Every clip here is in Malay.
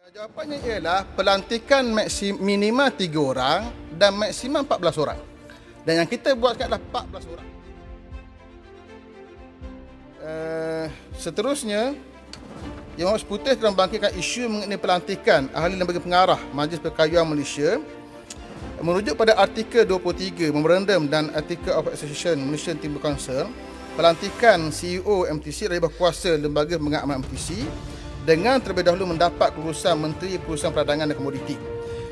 Jawapannya ialah pelantikan minimal 3 orang dan maksimum 14 orang. Dan yang kita buat sekarang adalah 14 orang. Seterusnya, Yang Berhormat Sekutu telah membangkitkan isu mengenai pelantikan ahli lembaga pengarah Majlis Perkayuan Malaysia merujuk pada artikel 23 Memorandum dan Article of Association Malaysian Timber Council. Pelantikan CEO MTC dari berkuasa lembaga pengamat MTC dengan terlebih dahulu mendapat kelulusan Menteri Perusahaan Perdagangan dan Komoditi.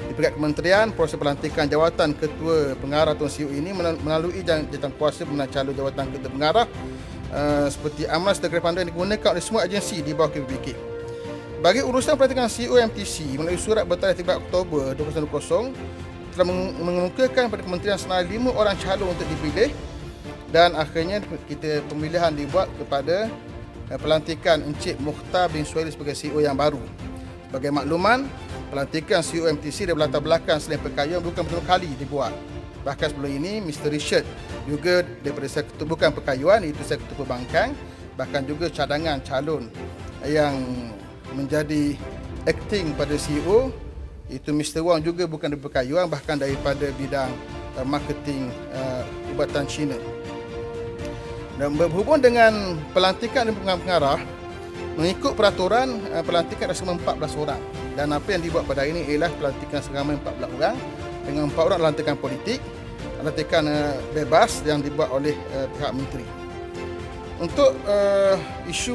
Di peringkat kementerian, proses pelantikan jawatan ketua pengarah atau CEO ini melalui jawatan kuasa benar calon jawatan ketua pengarah seperti amal serta panduan yang digunakan oleh semua agensi di bawah KPPK. Bagi urusan pelantikan CEO MTC melalui surat bertarikh 3 Oktober 2020 telah mengemukakan pada kementerian senilai 5 orang calon untuk dipilih dan akhirnya kita pemilihan dibuat kepada pelantikan Encik Mukhtar bin Suhaili sebagai CEO yang baru. Sebagai makluman, pelantikan CEO MTC dari latar belakang selain perkayuan bukan pertama kali dibuat. Bahkan sebelum ini, Mr. Richard juga daripada sektor bukan perkayuan, iaitu sektor perbankan, bahkan juga cadangan calon yang menjadi acting pada CEO, iaitu Mr. Wong juga bukan dari perkayuan, bahkan daripada bidang marketing ubatan Cina. Dan berhubung dengan pelantikan dan pengarah, mengikut peraturan pelantikan maksimum 14 orang. Dan apa yang dibuat pada hari ini ialah pelantikan seramai 14 orang dengan 4 orang lantikan politik, lantikan bebas yang dibuat oleh pihak menteri. Untuk isu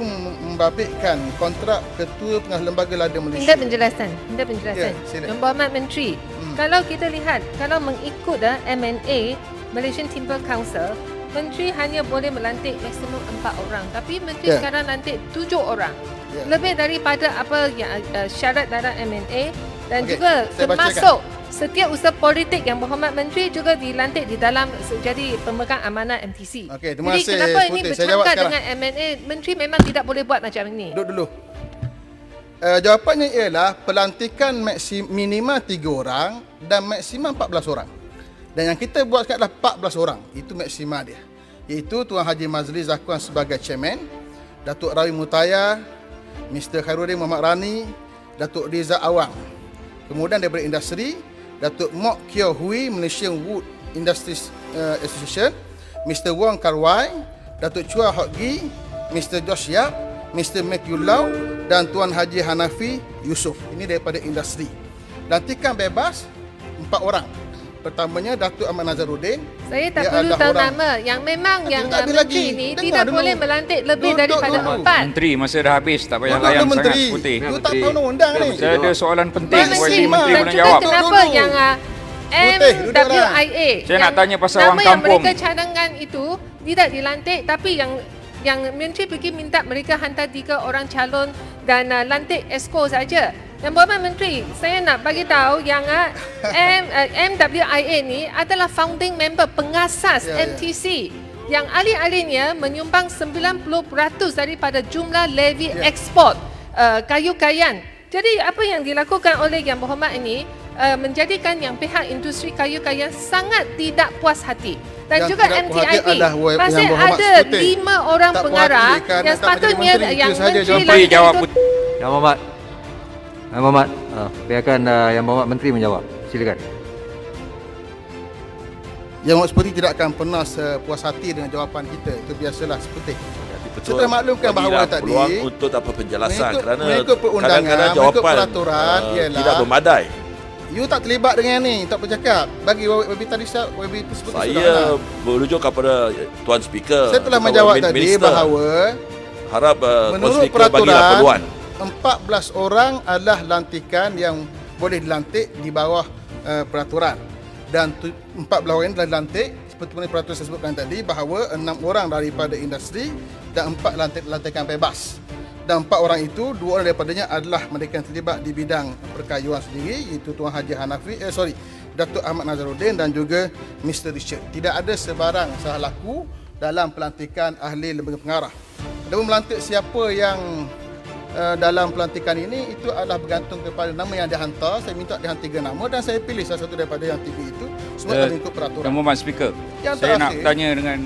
membabitkan kontrak Ketua Pengarah Lembaga Lada Malaysia. Minta penjelasan. Ya, Yang Berhormat Menteri, kalau kita lihat, kalau mengikut M&A Malaysian Timber Council, Menteri hanya boleh melantik maksimum 4 orang. Tapi Menteri sekarang lantik 7 orang. Lebih daripada apa yang syarat dalam M&A dan juga termasuk setiap usaha politik yang Berhormat Menteri juga dilantik di dalam jadi pemegang amanah MTC. Okey, terima kasih. Jadi kenapa ini bercanggah dengan M&A? Menteri memang tidak boleh buat macam ini. Duduk dulu. Jawapannya ialah pelantikan minimal 3 orang dan maksimum 14 orang. Dan yang kita buat sekarang adalah 14 orang. Itu maksimal dia. Iaitu Tuan Haji Mazli Zakwan sebagai chairman, Datuk Rawi Mutaya, Mr. Khairuddin Muhammad Rani, Datuk Riza Awang. Kemudian daripada industri, Datuk Mok Kyo Hui, Malaysian Wood Industries Association, Mr. Wong Karwai, Datuk Chua Hok Gi, Mr. Josh Yap, Mr. Matthew Lau dan Tuan Haji Hanafi Yusof. Ini daripada industri. Lantikan bebas 4 orang. Pertamanya Datuk Ahmad Nazaruddin. Saya tak perlu tahu nama. Yang memang yang menteri ini tidak boleh melantik lebih daripada 4. Menteri masa dah habis, tak payah layan sangat putih. You tak tahu undang-undang ni. Saya ada soalan penting Menteri boleh jawab. Kenapa yang MWIA Saya nak tanya pasal orang nama yang kampung. mereka cadangkan itu tidak dilantik, tapi yang menteri pergi minta mereka hantar 3 orang calon dan lantik ESCO saja. Yang Berhormat Menteri, saya nak bagi tahu yang MWIA ni adalah founding member pengasas MTC yang alih-alihnya menyumbang 90% daripada jumlah levy ekspor kayu kayan. Jadi apa yang dilakukan oleh Yang Berhormat ini menjadikan yang pihak industri kayu kayan sangat tidak puas hati. Dan juga MTIP masih ada 5 orang pengarah yang sepatutnya yang menteri jawab. Yang Berhormat, biarkan Yang Berhormat Menteri menjawab. Silakan. Yang Berhormat seperti tidak akan pernah sepuas hati dengan jawapan kita. Itu biasalah seperti. Betul. Saya maklumkan bahawa tadi peluang untuk dapat penjelasan kerana mengikut perundangan, kadang-kadang jawapan peraturan ialah tidak memadai. You tak terlibat dengan ni, tak bercakap. Bagi Wabi tadi Wabi tersebut Saya merujuk kepada Tuan Speaker. Saya telah menjawab tadi bahawa harap Tuan menurut Speaker bagilah peluang. peraturan 14 orang adalah lantikan yang boleh dilantik di bawah peraturan. Dan 14 orang ini telah dilantik seperti mana peraturan saya sebutkan tadi bahawa 6 orang daripada industri dan 4 lantikan bebas. Dan 4 orang itu, 2 orang daripadanya adalah mereka yang terlibat di bidang perkayuan sendiri, iaitu Tuan Haji Datuk Ahmad Nazaruddin dan juga Mr. Richard. Tidak ada sebarang salah laku dalam pelantikan ahli lembaga pengarah. Adapun melantik siapa yang dalam pelantikan ini itu adalah bergantung kepada nama yang dihantar. Saya minta dihantar 3 nama dan saya pilih salah satu daripada yang 3 itu semua mengikut peraturan. Yang Berhormat Speaker, saya nak tanya dengan